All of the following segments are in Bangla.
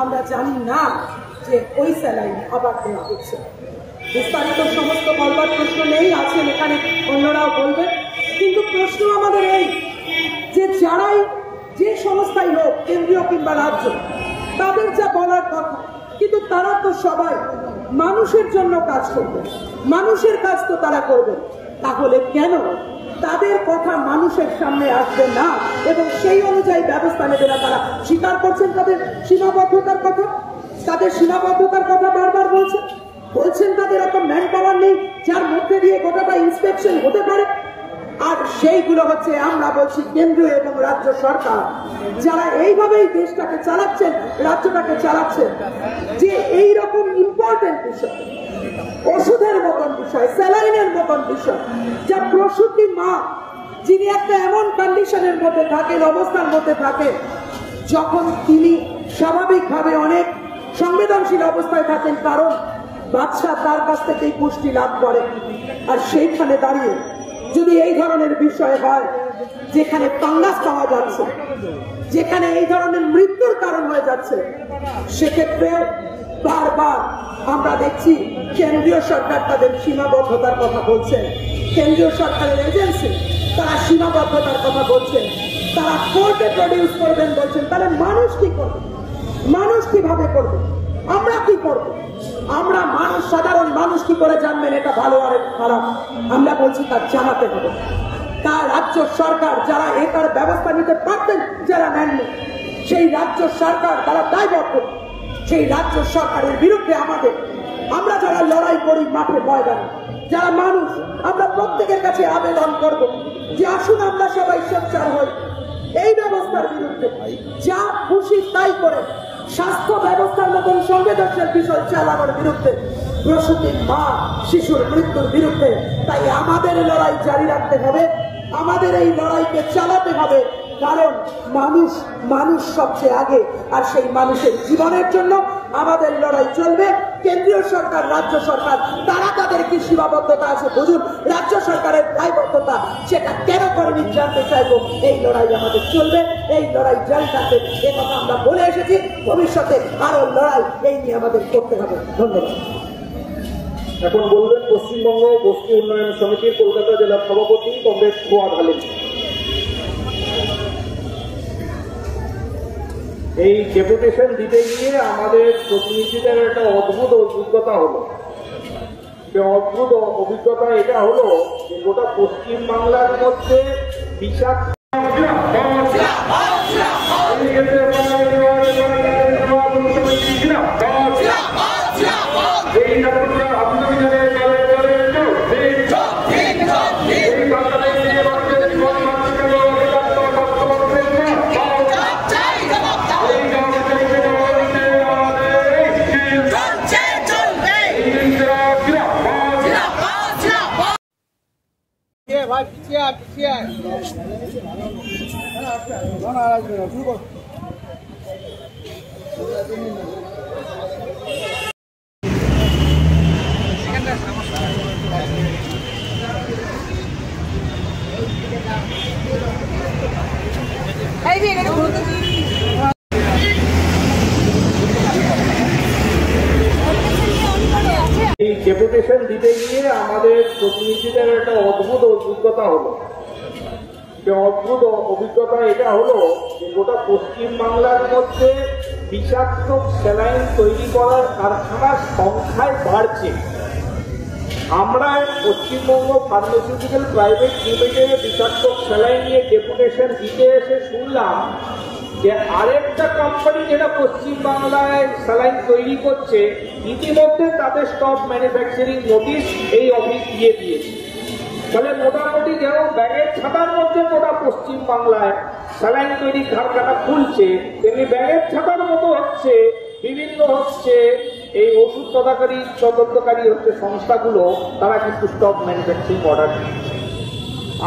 আমরা জানি না যে ওই স্যালাইন আবার দেওয়া হচ্ছে। বিস্তারিত সমস্ত বলবার প্রশ্ন নেই, আছেন এখানে অন্যরাও বলবেন, কিন্তু প্রশ্ন আমাদের এই যে যারাই যে সংস্থাই হোক, কেন্দ্রীয় কিংবা রাজ্য, তাদের যা বলার কথা, কিন্তু তারা তো সবাই মানুষের জন্য কাজ করবে, মানুষের কাজ তো তারা করবে, তাহলে কেন তাদের কথা মানুষের সামনে আসবে না এবং সেই অনুযায়ী ব্যবস্থা নেবে না? তারা স্বীকার করছেন তাদের সীমাবদ্ধতার কথা, তাদের সীমাবদ্ধতার কথা বারবার বলছেন তাদের এত ম্যান পাওয়ার নেই যার মধ্যে দিয়ে গোটাটা ইন্সপেকশন হতে পারে। আর সেইগুলো হচ্ছে আমরা বলছি কেন্দ্রীয় এবং রাজ্য সরকার, যারা এইভাবেই দেশটাকে চালাচ্ছেন, রাজ্যটাকে চালাচ্ছেন, যে এইরকম ইম্পর্টেন্ট বিষয়, ওষুধের মতন বিষয়, স্যালাইনের মতন বিষয়, যা প্রসূতি মা যিনি একটা এমন কন্ডিশনের মধ্যে থাকেন, অবস্থার মধ্যে থাকেন, যখন তিনি স্বাভাবিকভাবে অনেক সংবেদনশীল অবস্থায় থাকেন, কারণ বাচ্চা তার কাছ থেকেই পুষ্টি লাভ করে। আর সেইখানে দাঁড়িয়ে যদি এই ধরনের বিষয় হয়, যেখানে ফাঙ্গাস পাওয়া যাচ্ছে, যেখানে এই ধরনের মৃত্যুর কারণ হয়ে যাচ্ছে, সেক্ষেত্রে বারবার আমরা দেখছি কেন্দ্রীয় সরকার তাদের সীমাবদ্ধতার কথা বলছেন, কেন্দ্রীয় সরকারের এজেন্সি তারা সীমাবদ্ধতার কথা বলছেন, তারা কোর্টে প্রডিউস করবেন বলছেন। তাহলে মানুষ কি করবে? মানুষ কিভাবে করবে? আমরা কি করব? আমরা মানুষ, সাধারণ মানুষ কি করে জানবেন এটা ভালো আর খারাপ? আমরা বলছি তার জানাতে হবে। তার রাজ্য সরকার যারা এটার ব্যবস্থা নিতে পারতেন, যারা নেননি, সেই রাজ্য সরকার তারা দায়বদ্ধ। সেই রাজ্য সরকারের বিরুদ্ধে আমরা যারা লড়াই করি মাঠে ময়দানে, যারা মানুষ, আমরা প্রত্যেকের কাছে আবেদন করব যে আসুন আমরা সবাই সোচ্চার হই এই ব্যবস্থার বিরুদ্ধে। যা খুশি তাই করে স্বাস্থ্য ব্যবস্থার মতন সংবেদনশীল বিষয় চালানোর বিরুদ্ধে, প্রসূতি মা শিশুর মৃত্যুর বিরুদ্ধে। তাই আমাদের লড়াই জারি রাখতে হবে, আমাদের এই লড়াইকে চালাতে হবে, কারণ মানুষ সবচেয়ে আগে। আর সেই মানুষের জীবনের জন্য আমাদের লড়াই চলবে। কেন্দ্রীয় সরকার, রাজ্য সরকার, তারা তাদের কি সীমাবদ্ধতা আছে বুঝুন, রাজ্য সরকারের দায়বদ্ধতা সেটা কেন করেনি জানতে চাইবো। এই লড়াই আমাদের চলবে, এই লড়াই জারি থাকবে, এ কথা আমরা বলে এসেছি। ভবিষ্যতে আরো লড়াই এই নিয়ে আমাদের করতে হবে। ধন্যবাদ। এখন বলবেন পশ্চিমবঙ্গ বস্তি উন্নয়ন সমিতির কলকাতা জেলার সভাপতি কমরেড ফুয়াদ হালিম। এই ডেপুটেশন দিতে গিয়ে আমাদের প্রতিনিধিদের একটা অদ্ভুত অভিজ্ঞতা হলো। যে অদ্ভুত অভিজ্ঞতা এটা হলো যে গোটা পশ্চিমবাংলার মধ্যে বিষাক্ত ডেপুটেশন দিতে গিয়ে আমাদের প্রতিনিধিদের একটা অদ্ভুত অভিজ্ঞতা হলো। যে অদ্ভুত অভিজ্ঞতা এটা হলো যে গোটা পশ্চিমবাংলার মধ্যে বিষাক্ত স্যালাইন তৈরি করার কারখানার সংখ্যায় বাড়ছে। আমরা পশ্চিমবঙ্গ ফার্মাসিউটিক্যাল প্রাইভেট লিমিটেডে বিষাক্ত স্যালাইন নিয়ে ডেপুটেশন দিতে এসে শুনলাম যে আরেকটা কোম্পানি যেটা পশ্চিমবাংলায় স্যালাইন তৈরি করছে, ইতিমধ্যে তাদের স্টপ ম্যানুফ্যাকচারিং নোটিশ এই অফিস দিয়ে দিয়েছে। তাহলে মোটামুটি যেমন ব্যাগের ছাতার মধ্যে গোটা পশ্চিমবাংলায় স্যালাইন তৈরি কারখানা খুলছে, তেমনি ব্যাগের ছাতার মতো হচ্ছে বিভিন্ন এই ওষুধ তদন্তকারী সংস্থাগুলো, তারা কিন্তু স্টক ম্যানুফ্যাকচারিং অর্ডার দিচ্ছে।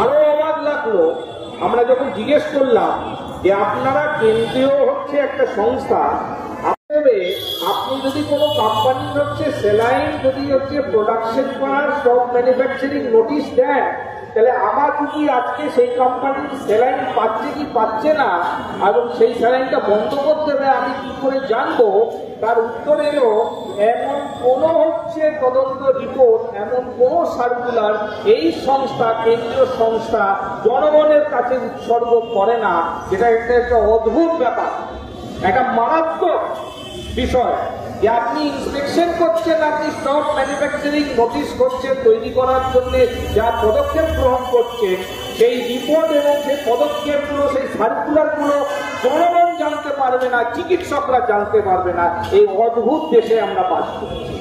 আরো অবাক লাগলো আমরা যখন জিজ্ঞেস করলাম যে আপনারা কেন্দ্রীয় একটা সংস্থা, আপনি যদি কোনো কোম্পানির স্যালাইন যদি প্রোডাকশন করার স্টক ম্যানুফ্যাকচারিং নোটিশ দেন, তাহলে আমার যদি আজকে সেই কোম্পানির স্যালাইন পাচ্ছে কি পাচ্ছে না এবং সেই স্যালাইনটা বন্ধ করতে হবে, আমি কি করে জানবো, তার উত্তর এলো এমন কোনো হচ্ছে তদন্ত রিপোর্ট, এমন কোনো সার্কুলার এই সংস্থা, কেন্দ্রীয় সংস্থা জনগণের কাছে উৎসর্গ করে না, যেটা একটা অদ্ভুত ব্যাপার, একটা মারাত্মক বিষয়। যে আপনি ইন্সপেকশন করছেন, আপনি স্টক ম্যানুফ্যাকচারিং নোটিশ করছেন তৈরি করার জন্য, যা পদক্ষেপ গ্রহণ করছেন সেই রিপোর্ট এবং সেই পদক্ষেপগুলো, সেই সার্কুলারগুলো জনগণ জানতে পারবে না, চিকিৎসকরা জানতে পারবে না। এই অদ্ভুত দেশে আমরা বাস করছি।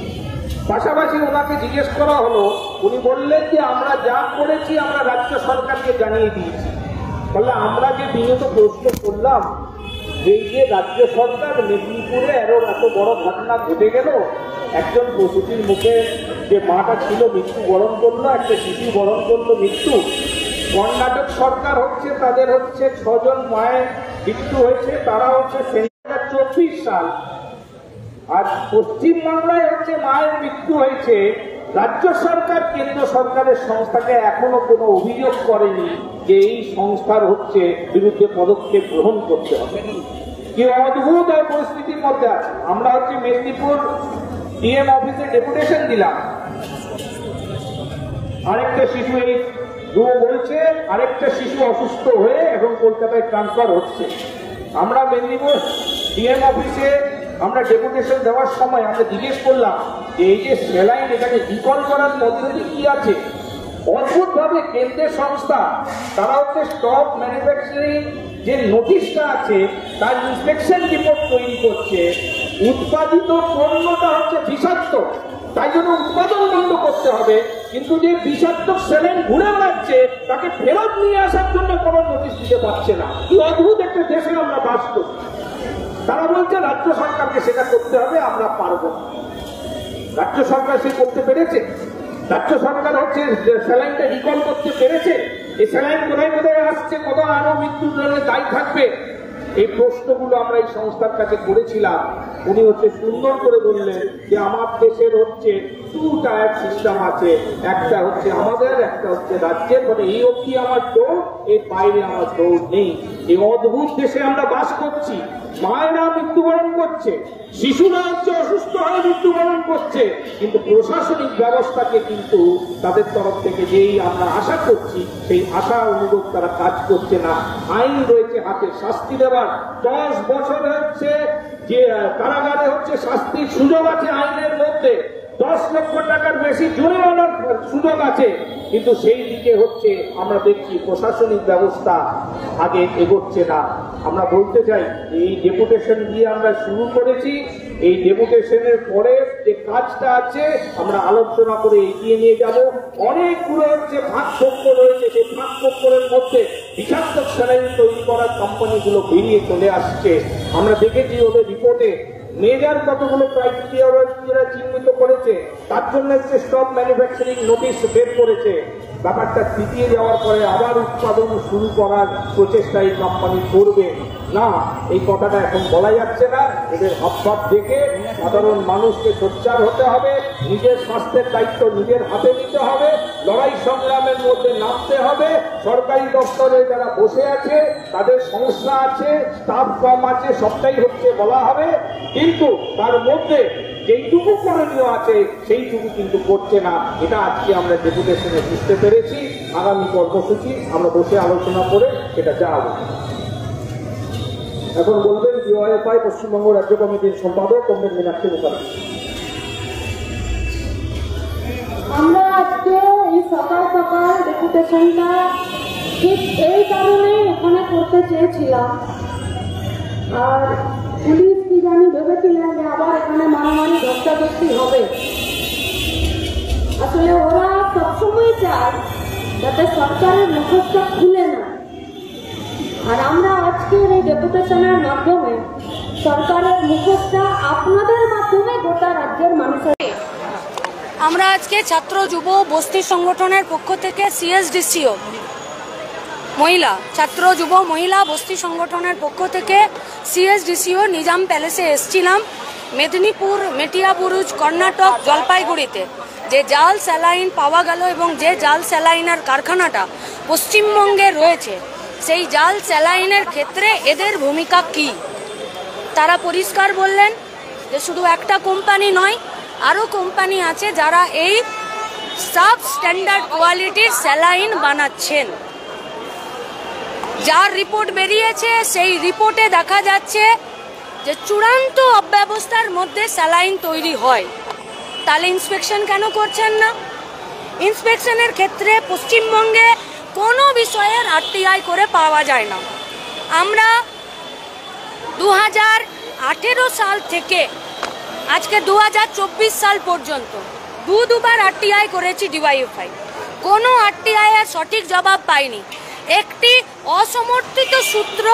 পাশাপাশি ওনাকে জিজ্ঞেস করা হলো, উনি বললেন যে আমরা যা করেছি আমরা রাজ্য সরকারকে জানিয়ে দিয়েছি। বললে আমরা যে বিগত প্রশ্ন করলাম, এই যে রাজ্য সরকার মেদিনীপুরে এত বড় ঘটনা ঘটে গেল, একজন প্রসূতির মুখে যে মাটা ছিল মৃত্যুবরণ করলো, একটা শিশু বরণ করলো মৃত্যু। কর্ণাটক সরকার হচ্ছে, তাদের হচ্ছে 6 জন মায়ের মৃত্যু হয়েছে, তারা হচ্ছে 2024 সাল। আর পশ্চিমবাংলায় হচ্ছে মায়ের মৃত্যু হয়েছে। রাজ্য সরকার কেন্দ্র সরকারের সংস্থাকে এখনো কোনো অভিযোগ করেনি যে এই সংস্থার হচ্ছে বিরুদ্ধে পদক্ষেপ গ্রহণ করতে হবে। কি অদ্ভুত পরিস্থিতির মধ্যে আছে। আমরা হচ্ছে মেদিনীপুর ডিএম অফিসে ডেপুটেশন দিলাম, আরেকটা শিশু এই বলছে আরেকটা শিশু অসুস্থ হয়ে এবং কলকাতায় ট্রান্সফার হচ্ছে। আমরা মেদিনীপুর ডিএম অফিসে আমরা ডেপুটেশন দেওয়ার সময় আমরা জিজ্ঞেস করলাম যে এই যে স্যালাইন, এটাকে রিকল করার পদ্ধতি কি আছে। অদ্ভুতভাবে কেন্দ্রের সংস্থা তারা হচ্ছে স্টক ম্যানুফ্যাকচারিং যে নোটিশটা আছে তার ইন্সপেকশন রিপোর্ট তৈরি করছে। উৎপাদিত পণ্যটা হচ্ছে বিষাক্ত, তাই জন্য উৎপাদন বন্ধ করতে হবে, কিন্তু যে বিষাক্ত স্যালাইন ঘুরে বেড়াচ্ছে তাকে ফেরত নিয়ে আসার জন্য কোনো নোটিশ দিতে পারছে না। কি অদ্ভুত একটা দেশে আমরা বাস করি। তারা বলছে রাজ্য সরকারকে সেটা করতে হবে, আমরা পারবো না। রাজ্য সরকার সে করতে পেরেছে? রাজ্য সরকার হচ্ছে স্যালাইনটা রিকল করতে পেরেছে? এই স্যালাইন কোথায় কোথায় আসছে, কত আরো মৃত্যুর জন্য দায়ী থাকবে? এই প্রশ্নগুলো আমরা এই সংস্থার কাছে করেছিলাম। উনি হচ্ছে সুন্দর করে বললেন যে আমার দেশের হচ্ছে 2 টায়ার সিস্টেম আছে, একটা হচ্ছে আমাদের, একটা হচ্ছে রাজ্যের। মানে এই অবধি আমার দৌড়, এর বাইরে আমার দৌড় নেই। এই অদ্ভুত দেশে আমরা বাস করছি। মায়েরা মৃত্যুবরণ করছে, শিশুরা হচ্ছে অসুস্থ হয়ে মৃত্যুবরণ করছে, কিন্তু প্রশাসনিক ব্যবস্থাকে কিন্তু তাদের তরফ থেকে যেই আমরা আশা করছি সেই আশা অনুরূপ তারা কাজ করছে না। আইন রয়েছে হাতে শাস্তি দেওয়ার, 10 বছর হচ্ছে যে কারাগারে হচ্ছে শাস্তির সুযোগ আছে আইনের মধ্যে, 10 লক্ষ টাকার বেশি জরিমানার সুযোগ আছে, কিন্তু সেই দিকে হচ্ছে আমরা দেখছি প্রশাসনিক ব্যবস্থা আগে এগোচ্ছে না। আমরা বলতে চাই এই ডেপুটেশন দিয়ে আমরা শুরু করেছি, এই ডেপুটেশনের পরে যে কাজটা আছে আমরা আলোচনা করে এগিয়ে নিয়ে যাব। অনেকগুলো হচ্ছে ভাগযোগ্য রয়েছে, সেই ভাগযোগ্যের মধ্যে বিষাক্ত স্যালাইন তৈরি করার কোম্পানিগুলো বেরিয়ে চলে আসছে। আমরা দেখেছি ওদের রিপোর্টে মেজার কতগুলো ক্রাইটেরিয়া চিহ্নিত করেছে, তার জন্য হচ্ছে স্টক ম্যানুফ্যাকচারিং নোটিশ বের করেছে। ব্যাপারটা তৃতীয় যাওয়ার পরে আবার উৎপাদন শুরু করার প্রচেষ্টা এই কোম্পানি করবে না, এই কথাটা এখন বলা যাচ্ছে না। এদের হাবভাব দেখে সাধারণ মানুষকে সোচ্চার হতে হবে, নিজের স্বাস্থ্যের দায়িত্ব নিজের হাতে নিতে হবে, লড়াই সংগ্রামের মধ্যে নামতে হবে। সরকারি দপ্তরে যারা বসে আছে তাদের সমস্যা আছে, স্টাফ কম আছে, সবটাই হচ্ছে বলা হবে, কিন্তু তার মধ্যে যেইটুকু করণীয় আছে সেইটুকু কিন্তু করছে না। এটা আজকে আমরা ডেপুটেশনে বুঝতে পেরেছি। আগামী কর্মসূচি আমরা বসে আলোচনা করে সেটা জানাবো। এখন বলবেন ডিওয়াইএফআই পশ্চিমবঙ্গ রাজ্য কমিটির সম্পাদক কমরেড মীনাক্ষী মুখার্জি। আমরা আজকে এই সকাল সকাল ডেপুটেশনটা ঠিক এই কারণে এখানে করতে চেয়েছিলাম। আর পুলিশ কি জানি ভেবেছিলেন যে আবার এখানে মারামারি ধস্তাধস্তি হবে। আসলে ওরা সবসময় চায় যাতে সরকারের মুখোশটা খুলে না। আর আমরা আজকের এই ডেপুটেশনের মাধ্যমে সরকারের মুখোশটা আপনাদের মাধ্যমে গোটা রাজ্যের মানুষের। আমরা আজকে ছাত্র যুব বস্তি সংগঠনের পক্ষ থেকে সিএসডিসিও মহিলা ছাত্র যুব মহিলা বস্তি সংগঠনের পক্ষ থেকে সিএসডিসিও নিজাম প্যালেসে এসেছিলাম। মেদিনীপুর মেটিয়াবুরুজ কর্ণাটক জলপাইগুড়িতে যে জাল স্যালাইন পাওয়া গেল এবং যে জাল স্যালাইনের কারখানাটা পশ্চিমবঙ্গে রয়েছে, সেই জাল স্যালাইনের ক্ষেত্রে এদের ভূমিকা কি, তারা পরিষ্কার বললেন যে শুধু একটা কোম্পানি নয়, আরও কোম্পানি আছে যারা এই সাব স্ট্যান্ডার্ড কোয়ালিটির স্যালাইন বানাচ্ছেন। যার রিপোর্ট বেরিয়েছে সেই রিপোর্টে দেখা যাচ্ছে যে চূড়ান্ত অব্যবস্থার মধ্যে স্যালাইন তৈরি হয়। তাহলে ইন্সপেকশন কেন করছেন না? ইন্সপেকশনের ক্ষেত্রে পশ্চিমবঙ্গে কোনো বিষয়ের আরটিআই করে পাওয়া যায় না। আমরা 2018 সাল থেকে আজকে 2024 সাল পর্যন্ত দুবার আরটিআই করেছি ডিওয়াইএফআই, কোনো আরটিআই এর সঠিক জবাব পাইনি। একটি অসমর্থিত সূত্র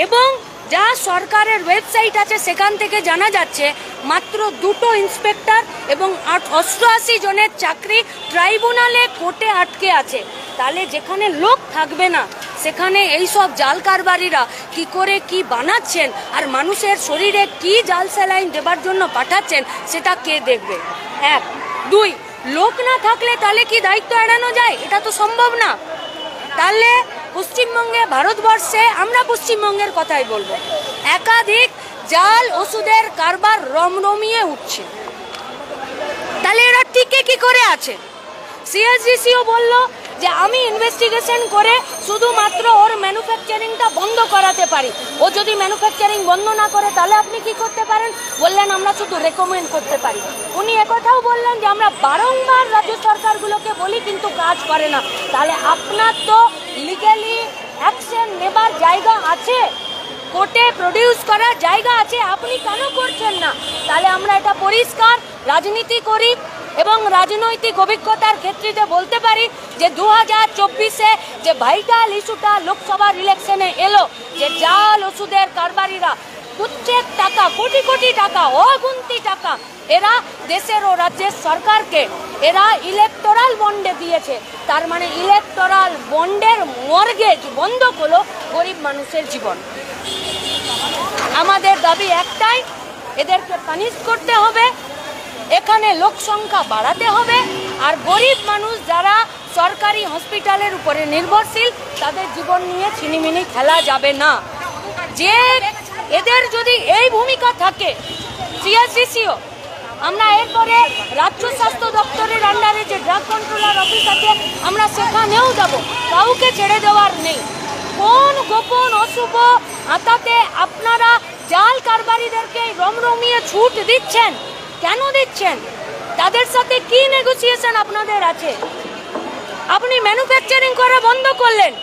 এবং যা সরকারের ওয়েবসাইট আছে সেখান থেকে জানা যাচ্ছে মাত্র 2টো ইন্সপেক্টর এবং 88 জনের চাকরি ট্রাইব্যুনালে কোর্টে আটকে আছে। তাহলে যেখানে লোক থাকবে না সেখানে এই সব জাল কারবারিরা কি করে কি বানাচ্ছেন আর মানুষের শরীরে কি জাল স্যালাইন দেবার জন্য পাঠাচ্ছেন সেটা কে দেখবে? 1, 2, লোক না থাকলে তাহলে কি দায়িত্ব এড়ানো যায়? এটা তো সম্ভব না। তাহলে পশ্চিমবঙ্গে, ভারতবর্ষে, আমরা পশ্চিমবঙ্গের কথাই বলবো, একাধিক জাল ওষুধের কারবার রমরমিয়ে উঠছে। তাহলে এরা টিকে কি করে আছে? সিএসডিসিও বলল যে আমি ইনভেস্টিগেশন করে শুধুমাত্র ওর ম্যানুফ্যাকচারিংটা বন্ধ করাতে পারি। ও যদি ম্যানুফ্যাকচারিং বন্ধ না করে তাহলে আপনি কি করতে পারেন? বললেন আমরা শুধু রেকমেন্ড করতে পারি। উনি একথাও বললেন যে আমরা বারংবার রাজ্য সরকারগুলোকে বলি কিন্তু কাজ করে না। তাহলে আপনার তো লিগ্যালি অ্যাকশন নেবার জায়গা আছে, কোর্টে প্রডিউস করার জায়গা আছে, আপনি কেন করছেন না? তাহলে আমরা এটা পরিষ্কার রাজনীতি করি এবং রাজনৈতিক অভিজ্ঞতার ক্ষেত্রে বলতে পারি যে 2024-এ যে ভাইটাল ইস্যুটা লোকসভার ইলেকশনে এলো, যে জাল ওষুধের কারবারিরা প্রত্যেক টাকা, কোটি কোটি টাকা, অগুন্তি টাকা এরা দেশের ও রাজ্যের সরকারকে এরা ইলেকটোরাল বন্ডে দিয়েছে। তার মানে ইলেকটোরাল বন্ডের মর্গেজ বন্ধক হলো গরিব মানুষের জীবন। আমাদের দাবি একটাই, এদেরকে পানিশ করতে হবে, এখানে লোক সংখ্যা বাড়াতে হবে, আর গরিব মানুষ যারা সরকারি হসপিটালের উপরে নির্ভরশীল তাদের জীবন নিয়ে ছিনিমিনি খেলা যাবে না। যে এদের যদি এই ভূমিকা থাকে, সিএসডিসিও, আমরা এরপরে রাজ্য স্বাস্থ্য দপ্তরের আন্ডারে যে ড্রাগ কন্ট্রোলার অফিস আছে আমরা সেখানেও যাব, কাউকে ছেড়ে দেওয়ার নেই। কোন গোপন অশুভ আতাতে আপনারা জাল কারবারিদেরকে রমরমিয়ে ছুট দিচ্ছেন? কেন দিচ্ছেন? তাদের সাথে কি নেগোসিয়েশন আপনাদের আছে? আপনি ম্যানুফ্যাকচারিং করা বন্ধ করলেন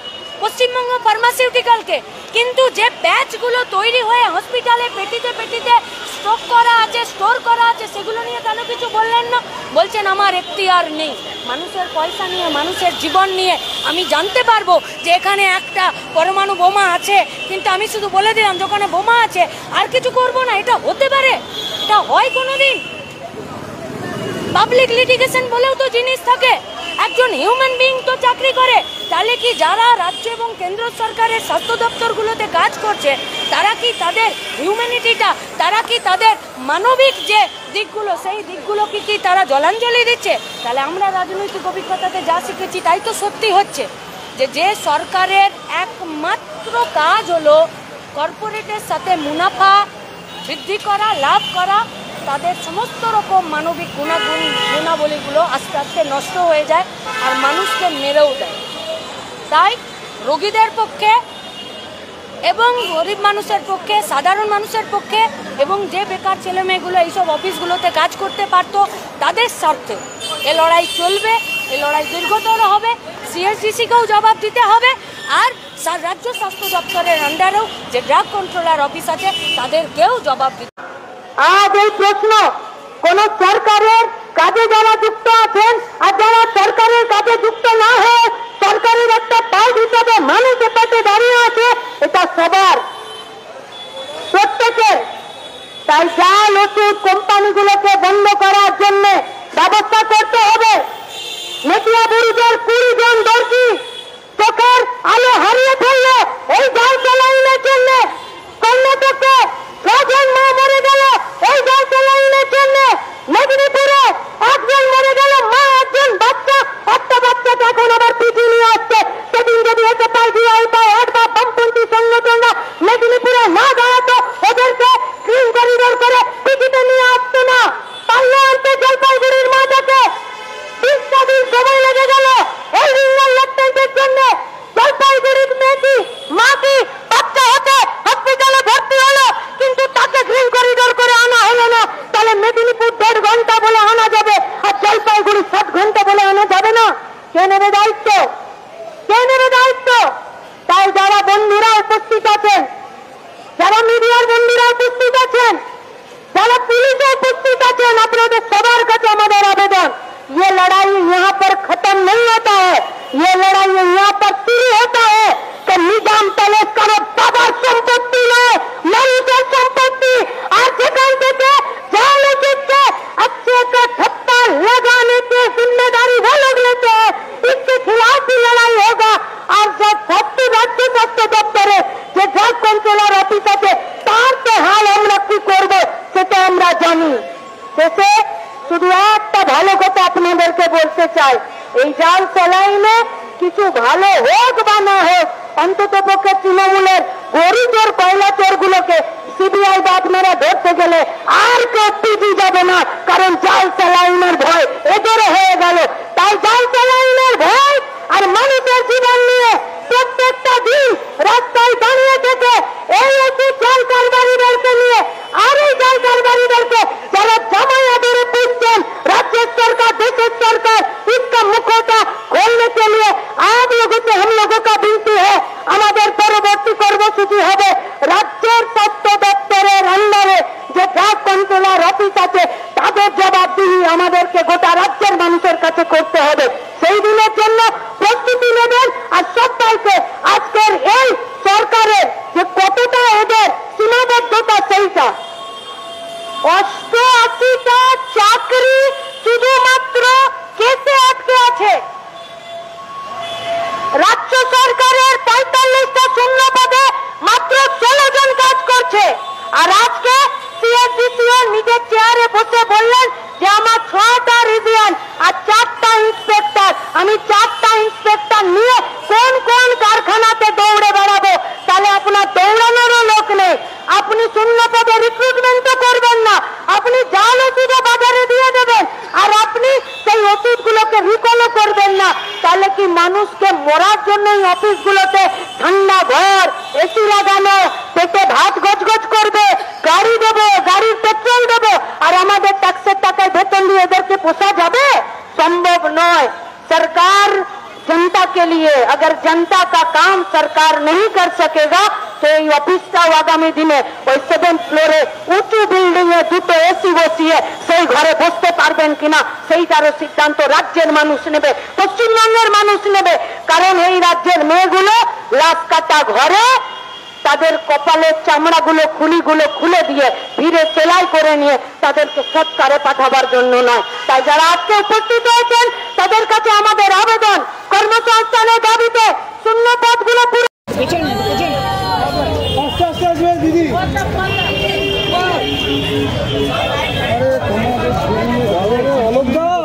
পশ্চিমবঙ্গ ফার্মাসিউটিক্যালকে, কিন্তু যে ব্যাচগুলো তৈরি হয়ে হসপিটালে পেটিতে পেটিতে স্টক করা আছে, স্টোর করা আছে, সেগুলো নিয়ে কেন কিছু বললেন না? বলছেন আমার এখতিয়ার নেই। মানুষের পয়সা নিয়ে, মানুষের জীবন নিয়ে আমি জানতে পারবো যে এখানে একটা পরমাণু বোমা আছে, কিন্তু আমি শুধু বলে দিলাম যে ওখানে বোমা আছে, আর কিছু করবো না। এটা হতে পারে? এটা হয় কোনোদিন? পাবলিক লিটিগেশন বলেও তো জিনিস থাকে, একজন হিউম্যান বিইং তো চাকরি করে। তাহলে কি যারা রাজ্য এবং কেন্দ্র সরকারের স্বাস্থ্য দপ্তরগুলোতে কাজ করছে তারা কি তাদের হিউম্যানিটিটা, তারা কি তাদের মানবিক যে দিকগুলো সেই দিকগুলোকে কি তারা জলাঞ্জলি দিচ্ছে? তাহলে আমরা রাজনৈতিক অভিজ্ঞতাতে যা শিখেছি তাই তো সত্যি হচ্ছে, যে সরকারের একমাত্র কাজ হলো কর্পোরেটের সাথে মুনাফা বৃদ্ধি করা, লাভ করা, তাদের সমস্ত রকম মানবিক গুণাবলীগুলো আস্তে আস্তে নষ্ট হয়ে যায় আর মানুষকে মেরেও দেয়। তাই রোগীদের পক্ষে এবং গরিব মানুষের পক্ষে, সাধারণ মানুষের পক্ষে এবং যে বেকার ছেলেমেয়েগুলো এইসব অফিসগুলোতে কাজ করতে পারতো তাদের স্বার্থে এ লড়াই চলবে। এ লড়াই দীর্ঘতর হবে, সিএসডিসিকেও জবাব দিতে হবে, আর রাজ্য স্বাস্থ্য দপ্তরের আন্ডারেও যে ড্রাগ কন্ট্রোলার অফিস আছে তাদেরকেও জবাব দিতে। আজ এই প্রশ্ন কোন সরকারের কাজে যারা যুক্ত আছেন আর যারা সরকারের কাজে যুক্ত না হয়ে সরকারের একটা পার্ট হিসাবে মানুষের পাশে দাঁড়িয়ে আছে, এটা সবার, প্রত্যেকের। তাই জাল ওষুধ কোম্পানিগুলোকে বন্ধ করার জন্য ব্যবস্থা করতে হবে। মেটিয়াবুরুজের 20 জন দর্জি চোখের আলো হারিয়ে ফেললে এই জাল স্যালাইনের জন্য। কর্ণাটকে 6 জন মা মরে গেল এই জাল স্যালাইনের জন্য। মেদিনীপুরে 1 জন মরে গেল মা, 1 জন বাচ্চা, একটা বাচ্চাকে এখন আবার পিঠে নিয়ে আসছে। সেদিন যদি এসে পাই বা বামপন্থী সংগঠনরা মেদিনীপুরে না দাঁড়াতো, ওদেরকে কে নেবে দায়িত্ব? কে নেবে দায়িত্ব? তাই যারা বন্ধুরা উপস্থিত আছেন, যারা মিডিয়ার বন্ধুরা উপস্থিত আছেন, যারা पुलिस उपस्थित आছেন, আপনাদের সবার কাছে আমাদের আবেদন, ये लड़ाई यहाँ पर खत्म नहीं होता है, ये लड़ाई यहाँ पर शुरू होता है कि निजाम पैलेस करो बाबा संपत्ति नয়, মানুষের সম্পত্তি। আর সেখান থেকে जाल के अच्छे का ठप्पा लगाने की जिम्मेदारी वो लोग लेते हैं, इसके खिलाफ भी लड़ाई होगा। और जब भक्ति राज्य स्वास्थ्य दफ्तरे যে ড্রাগ কন্ট্রোলার অফিস আছে তার তো হাল আমরা কি করবো সেটা আমরা জানি। শেষে শুধু একটা ভালো কথা আপনাদেরকে বলতে চাই, এই জাল স্যালাইনে কিছু ভালো হোক বা না হোক, অন্তত পক্ষে তৃণমূলের গরু চোর কয়লা চোর গুলোকে সিবিআই বা আপনারা ধরতে গেলে আর কেউ পিজি যাবে না, কারণ জাল স্যালাইনের ভয় এদেরও হয়ে গেল। তাই জাল স্যালাইনের ভয় আর মানুষের জীবন নিয়ে প্রত্যেকটা দিন রাস্তায় দাঁড়িয়ে থেকে এই ওষুধ জাল কারবারিদেরকে নিয়ে আর এই জাল কারবারিদেরকে যারা জামাই আদরে পুষছেন, राज्य सरकार देश सरकार इसका मुखौटा खोलने के लिए आप लोगों से हम लोगों का विनती है, আমাদের পরবর্তী কর্মসূচি হবে রাজ্যের স্বাস্থ্য দপ্তরের আন্ডারে যে ড্রাগ কন্ট্রোলার অফিস আছে তাদের জবাবদিহি আমাদেরকে গোটা রাজ্যের মানুষের কাছে করতে হবে। সেই দিনের জন্য প্রস্তুতি নেবেন। আর সবাইকে আজকের এই সরকারের যে কতটা এদের সীমাবদ্ধতা সেইটা, 88টা চাকরি শুধুমাত্র কেসে আটকে আছে। রাজ্য সরকারের 45টা শূন্য পদে মাত্র 16 জন কাজ করছে। আর আজকে সিএসডিসিও নিজের চেয়ারে বসে বললেন যে আমার 6টা রিজিয়ন আর 4টা ইন্সপেক্টর, আমি 4টা ইন্সপেক্টর নিয়ে কোন কোন কারখানাতে দৌড়ে বেড়াবো। তাহলে আপনার দৌড়ানোরও লোক নেই, আপনি শূন্য পদে রিক্রুটমেন্টও করবেন না, আপনি জাল ওষুধও বাজারে দিয়ে দেবেন, আর আপনি সেই ওষুধগুলোকে রিকলও করবেন না। তাহলে কি মানুষকে মরার জন্য এই অফিসগুলোতে ঠান্ডা ঘর, এসি লাগানো, পেটে ভাত গজগজ করবে, গাড়ি দেবো, গাড়ির পেট্রোল দেবো, আর আমাদের ট্যাক্সের টাকায় বেতন দিয়ে এদেরকে পোষা যাবে? সম্ভব নয়। सरकार जनता के लिए, अगर जनता का काम सरकार नहीं कर सकेगा तो এই অফিসটাও আগামী দিনে ওই 7th ফ্লোরে উঁচু বিল্ডিং এ দুটো এসি বসিয়ে সেই ঘরে বসতে পারবেন কিনা সেইটারও সিদ্ধান্ত রাজ্যের মানুষ নেবে, পশ্চিমবঙ্গের মানুষ নেবে। কারণ এই রাজ্যের মেয়েগুলো লাশ কাটা ঘরে তাদের কপালের চামড়াগুলো খুলিগুলো খুলে দিয়ে ধীরে সেলাই করে নিয়ে তাদেরকে সৎকারে পাঠাবার জন্য নয়। তাই যারা আজকে উপস্থিত হয়েছেন তাদের কাছে আমাদের আবেদন, কর্মসংস্থানের দাবিতে শূন্য পদগুলো পুরো দিদি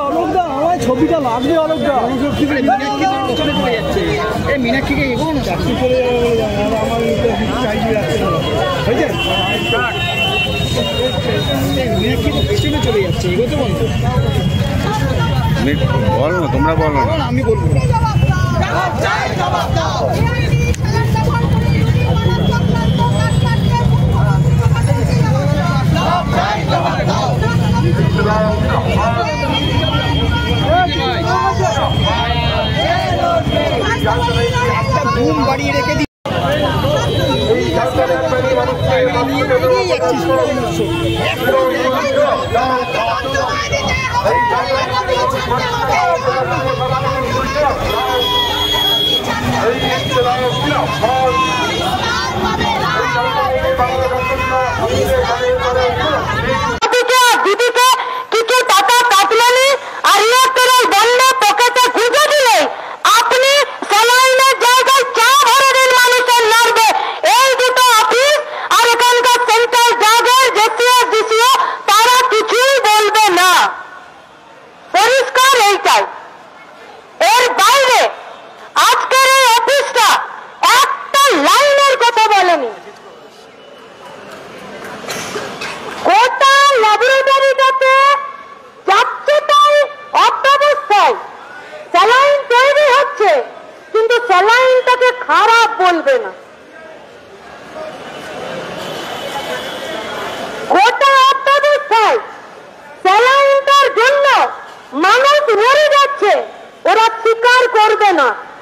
অলোকদা আমার ছবিটা লাগবে। অলোকদা মীনাক্ষীকে এগো না চাকরি চলে যাবে আমার চাইছি যাচ্ছে হয়েছে মীনাক্ষী তো পেছনে চলে যাচ্ছে, এগোতে বলতো বলো না, তোমরা বলো না, আমি বলবো না। একটা ঘুম বাড়িয়ে রেখে দিই দিদিকে কিছু টাকা কাটলেনি আর ইলেকট্রাল বন্ধ পকেটে গুঁজে দিলে আপনি স্যালাইনের জায়গায় চা ভরে দিন মানুষের নাড়বে। এই দুটো অফিস আর এখানকার সেন্ট্রাল জাগের যে সিএসডিসিও তারা কিছুই বলবে না, পরিষ্কার এইটাই। এর বাইরে আজকের এই অফিসটা একটা লাইনের কথা বলেনি।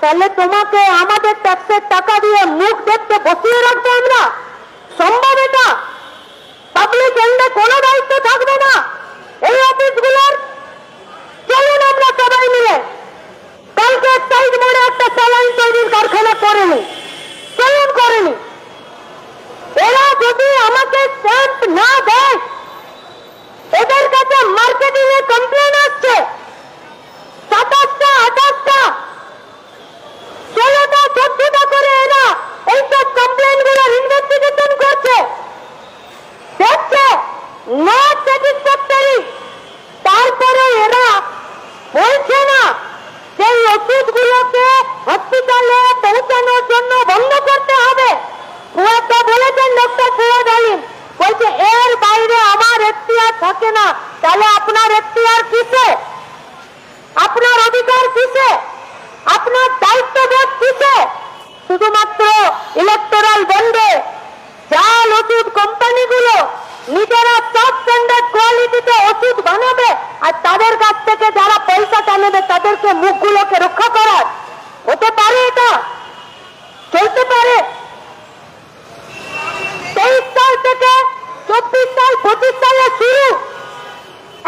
তাহলে তোমাকে আমাদের ট্যাক্সের টাকা দিয়ে মুখ দেখতে বসিয়ে রাখবো আমরা? সম্ভব এটা? পাবলিক এন্ডে কোনো দায়িত্ব থাকবে না এই অফিসগুলোর? চলুন আমরা সবাই মিলে কালকে সাইড মোড়ে একটা স্যালাইন তৈরির কারখানা করেনি, চলুন করেনি। এরা যদি আমাকে স্ট্যাম্প না দেয়, এদের কাছে মার্কেটিং এ কমপ্লেন আসছে 27টা 28টা 16টা 14টা করে এরা এইসব কমপ্লেন গুলোর ইনভেস্টিগেশন করছে, দেখছে নট স্যাটিসফ্যাক্টরি। তারপরে এরা বলছে না যে এই ওষুধগুলোকে হসপিটালে পৌঁছানোর জন্য বন্ধ করতে হবে। ফুয়াদা বলেছেন, ডক্টর ফুয়াদ আলিম বলছে এর বাইরে আমার এখতিয়ার থাকে না। তাহলে আপনার এখতিয়ার কিসে? আপনার অধিকার কিসে? আপনার দায়িত্ববোধ কিসে? শুধুমাত্র ইলেকটোরাল বন্ডে জাল ওষুধ কোম্পানিগুলো নিজেরা সাব স্ট্যান্ডার্ড কোয়ালিটিতে ওষুধ বানাবে আর তাদের কাছ থেকে যারা পয়সাটা নেবে তাদেরকে মুখগুলোকে রক্ষা করার? হতে পারে এটা? চলতে পারে? 23 সাল থেকে 24 সাল 25 সালে শুরু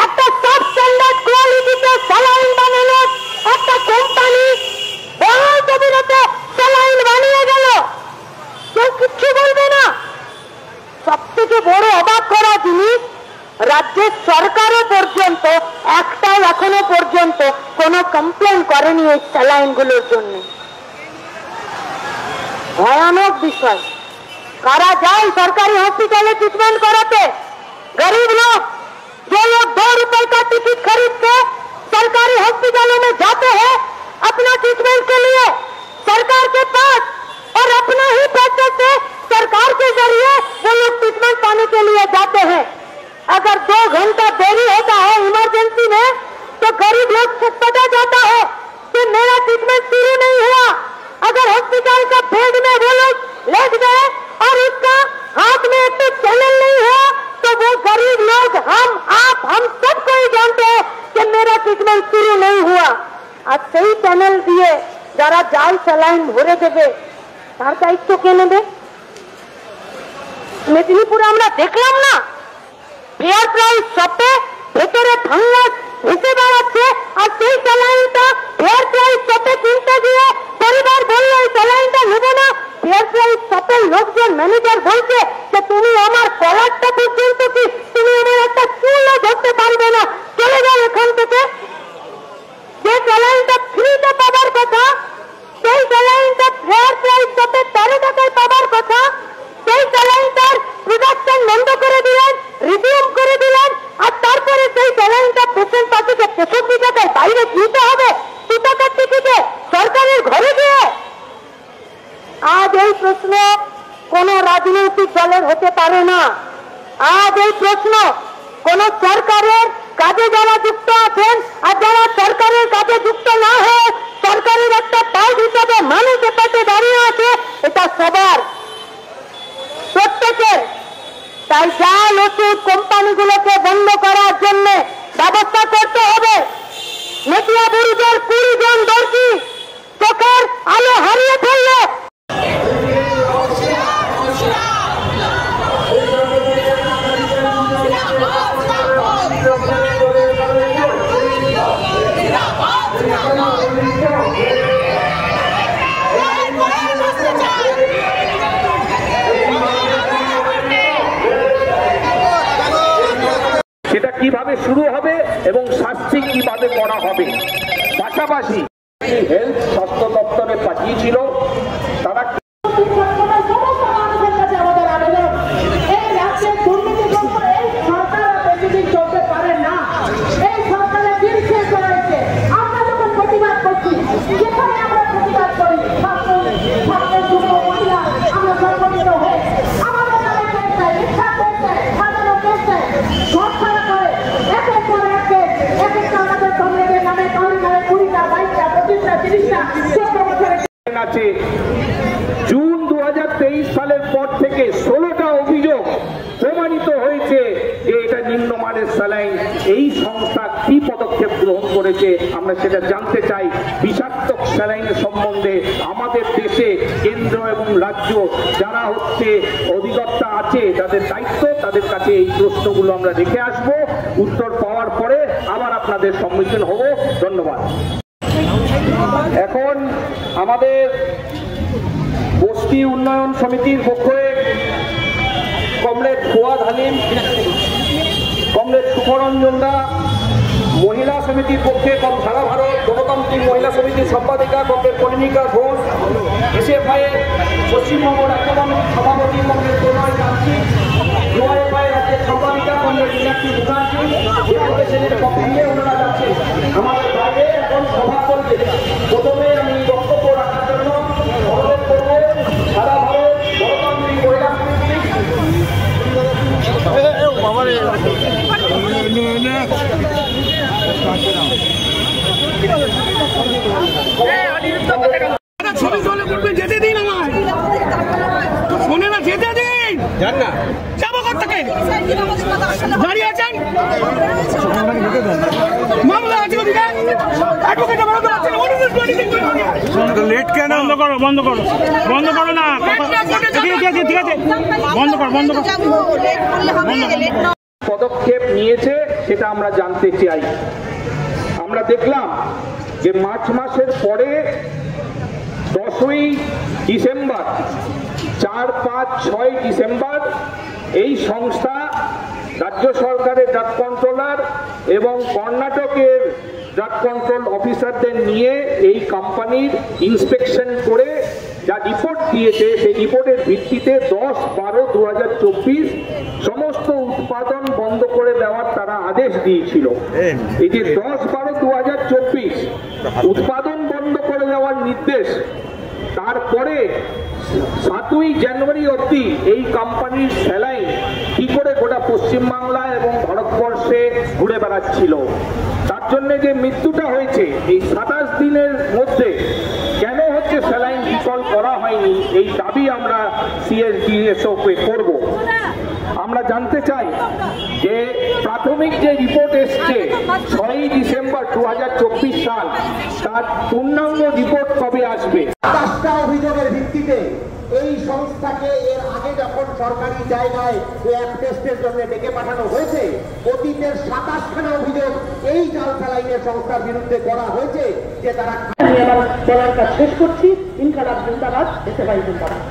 একটা সাব স্ট্যান্ডার্ড কোয়ালিটিতে স্যালাইন বানানোর একটা কোম্পানি বড় কবিরতে স্যালাইন বানিয়ে গেল, কেউ কিচ্ছু বলবে না। সব থেকে বড় অবাক করা জিনিস, রাজ্যের সরকারও পর্যন্ত একটাও এখনো পর্যন্ত কোনো কমপ্লেন করেনি এই স্যালাইনগুলোর জন্য। ভয়ানক বিষয়। কারা যায় सरकारी हॉस्पिटल ट्रीटमेंट कराते? गरीब लोग, जो लोग 2 रुपए का टिकट खरीद के सरकारी हॉस्पिटलों में जाते हैं अपना ट्रीटमेंट के लिए सरकार के पास, और अपना ही पैसे से सरकार के जरिए वो लोग ट्रीटमेंट पाने के लिए जाते हैं। अगर 2 घंटा देरी होता है इमरजेंसी में तो गरीब लोग छटपटा जाता है कि मेरा ट्रीटमेंट शुरू नहीं हुआ। अगर हॉस्पिटल का बेड में वो लोग लेट गए और उसका हाथ में एक तो चैनल नहीं हुआ तो वो गरीब लोग, हम सब कोई जानते हैं कि मेरा ट्रीटमेंट शुरू नहीं हुआ। आज सही चैनल दिए যারা জাল স্যালাইন ভরে দেবে তার দায়িত্ব কে নেবে? মেদিনীপুরে আমরা দেখলাম না ফেয়ার প্রাইস শপে ভেতরে ফাঙ্গাস ভেসে বেড়াচ্ছে, আর সেই স্যালাইনটা ফেয়ার প্রাইস শপে কিনতে গিয়ে পরিবার বলল এই স্যালাইনটা নেবো না। ফেয়ার প্রাইস শপের লোকজন ম্যানেজার বলছে যে তুমি আমার কলারটা পর্যন্ত কি তুমি আমার একটা চুলও ধরতে পারবে না, চলে যাও এখান থেকে। যে স্যালাইনটা ফ্রিতে পাবার কথা, সেই স্যালাইনটা ফেয়ার প্রাইস শপে 13 টাকায় পাবার কথা, সেই স্যালাইনটার প্রোডাকশন বন্ধ করে দিলেন, রিজিউম করে দিলেন, আর তারপরে সেই স্যালাইনটা পেশেন্ট পার্টিকে 65 টাকায় বাইরে কিনতে হবে 2 টাকার টিকিটে সরকারের ঘরে গিয়ে। আজ এই প্রশ্ন কোন রাজনৈতিক দলের হতে পারে না। আজ এই প্রশ্ন কোন সরকারের কাজে যারা যুক্ত আছেন আর যারা সরকারের কাজে যুক্ত না হয়ে সরকারের একটা পার্ট হিসাবে মানুষের পাশে দাঁড়িয়ে আছে, এটা সবার, প্রত্যেকের। তাই জাল ওষুধ কোম্পানিগুলোকে বন্ধ করার জন্য ব্যবস্থা করতে হবে। মেটিয়া বুরুজের 20 জন দর্জি চোখের আলো হারিয়ে ফেলল। সেটা কিভাবে শুরু হবে এবং শাস্তি কিভাবে করা হবে। পাশাপাশি হেলথ স্বাস্থ্য দপ্তরে পাঠিয়েছিল, তারা আছে জুন 2023 সালের পর থেকে 16টা অভিযোগ প্রমাণিত হয়েছে যে এটা নিম্নমানের নাম্বারের স্যালাইন এই সংস্থা কি পদক্ষেপ গ্রহণ করেছে আমরা সেটা জানতে চাই। বিষাক্ত স্যালাইনের সম্বন্ধে আমাদের দেশে কেন্দ্র এবং রাজ্য যারা হচ্ছে অধিকর্তা আছে, তাদের দায়িত্ব, তাদের কাছে এই প্রশ্নগুলো আমরা রেখে আসবো। উত্তর পাওয়ার পরে আবার আপনাদের সম্মুখীন হব। ধন্যবাদ। এখন আমাদের বস্তি উন্নয়ন সমিতির পক্ষে কমরেড ফুয়াদ হালিম, কমরেড সুখরঞ্জন দা, মহিলা সমিতির পক্ষে সারা ভারত গণতান্ত্রিক মহিলা সমিতির সম্পাদিকা কমরেড কনিকা ঘোষ, এসএফআই পশ্চিমবঙ্গ রাজ্য কমিটির সভাপতি কমরেড প্রণয় কান্তি, ইউআইএফআই রাজ্যের সম্পাদিকা কমরেড মীনাক্ষী মুখার্জি, ডেপুটেশনের পক্ষে ওনারা যাচ্ছেন। আমাদের বাইরে এখন সভা করবে। প্রথমে আমি বক্তব্য রাখার জন্য অনুরোধ করব সারা ভারত গণতান্ত্রিক মহিলা সমিতি ছবি তোলে বলবে যেতে দিন, আমার শোনে না, যেতে দিন। যাবো কোথেকে? দাঁড়িয়ে আছেন, মামলা আছে ওদিকে, অ্যাডভোকেট বন্ধ আছে না, লেট কেন? বন্ধ করো, বন্ধ করো, বন্ধ করো না। ঠিক আছে, ঠিক আছে, বন্ধ কর, বন্ধ কর। পদক্ষেপ নিয়েছে সেটা আমরা জানতে চাই। আমরা দেখলাম যে মার্চ মাসের পরে 10ই ডিসেম্বর, 4, 5, 6 ডিসেম্বর এই সংস্থা রাজ্য সরকারের ড্রাগ কন্ট্রোলার এবং কর্ণাটকের ড্রাগ কন্ট্রোল অফিসারদের নিয়ে এই কোম্পানির ইন্সপেকশন করে যা রিপোর্ট দিয়েছে সেই রিপোর্টের ভিত্তিতে 10/12/2024 সমস্ত উৎপাদন বন্ধ করে দেওয়ার তারা আদেশ দিয়েছিল। এই যে 10/12/2024 উৎপাদন বন্ধ করে দেওয়ার নির্দেশ, তারপরে 7ই জানুয়ারি অবধি এই কোম্পানির স্যালাইন কি করে গোটা পশ্চিমবাংলা এবং ভারতবর্ষে ঘুরে বেড়াচ্ছিল। তার জন্য যে মৃত্যুটা হয়েছে এই 27 দিনের মধ্যে কেন হচ্ছে স্যালাইন রিকল করা হয়নি, এই দাবি আমরা CSDSO কে করব। আমরা জানতে চাই যে প্রাথমিক যে রিপোর্ট এসছে 6ই ডিসেম্বর 2024 সাল, তার পূর্ণাঙ্গ রিপোর্ট কবে আসবে? 5টা অভিযোগের ভিত্তিতে এই সংস্থাকে এর আগে যখন সরকারি জায়গায় ল্যাব টেস্টের জন্য ডেকে পাঠানো হয়েছে, অতীতের 27খানা অভিযোগ এই জাল স্যালাইনের সংস্থার বিরুদ্ধে করা হয়েছে যে তারা। আমি আমার বলার কাজ শেষ করছি। ইনকালাব জিন্দাবাদ, এসএফআই জিন্দাবাদ।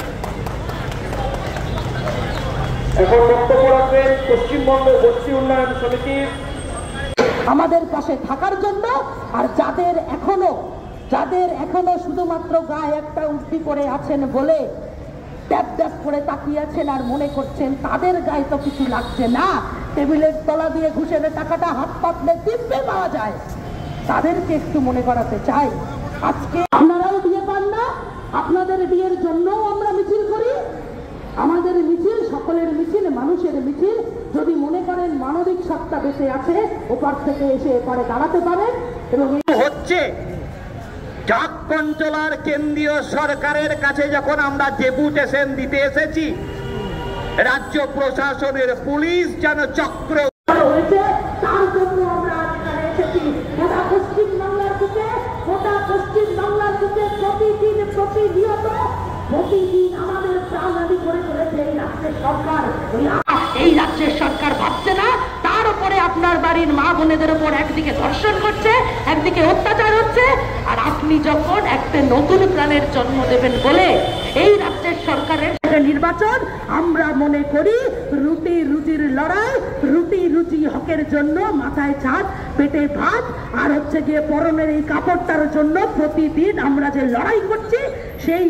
এখন বক্তব্য রাখবেন পশ্চিমবঙ্গ বস্তি উন্নয়ন সমিতির। আমাদের পাশে থাকার জন্য, আর যাদের এখনো শুধুমাত্র গায়ে একটা উঠতি করে আছেন বলে ট্যাপ ট্যাপ করে তাকিয়ে আছেন আর মনে করছেন তাদের গায়ে তো কিছু লাগছে না, টেবিলের তলা দিয়ে ঘুষের টাকাটা হাত পাতলে টিপে পাওয়া যায়, তাদেরকে একটু মনে করাতে চাই। আজকে আপনারাও বিয়ে পান না, আপনাদের বিয়ের জন্যও আমরা মিছিল করি। আমাদের মিছিল সকলের মিছিল, মানুষের মিছিল। যদি মনে করেন মানবিক সত্তা বেঁচে আছে, ওপার থেকে এসে এপারে দাঁড়াতে পারেন। এবং হচ্ছে ড্রাগ কন্ট্রোলার কেন্দ্রীয় সরকারের কাছে যখন আমরা ডেপুটেশন দিতে এসেছি, রাজ্য প্রশাসনের পুলিশ যেন চক্র হয়েছে, তার জন্য আমরা আজকাল এসেছি। গোটা পশ্চিমবাংলার বুকে প্রতিদিন আমাদের প্রাণালী করে চলেছে এই রাজ্যের সরকার। এই রাজ্যের সরকার ভাবছে না তার উপরে আপনার বাড়ির মা বোনেদের উপর একদিকে ধর্ষণ করছে, একদিকে অত্যাচার হচ্ছে, আর আপনি যখন একটা নতুন প্রাণের জন্ম দেবেন বলে এই রাজ্যের সরকারের নির্বাচন, আমরা মনে করি রুটি রুজির লড়াই, রুটি রুজি হকের জন্য মাথায় ছাদ, পেটে ভাত, আর হচ্ছে গিয়ে পরনের এই কাপড়টার জন্য প্রতিদিন আমরা যে লড়াই করছি সেই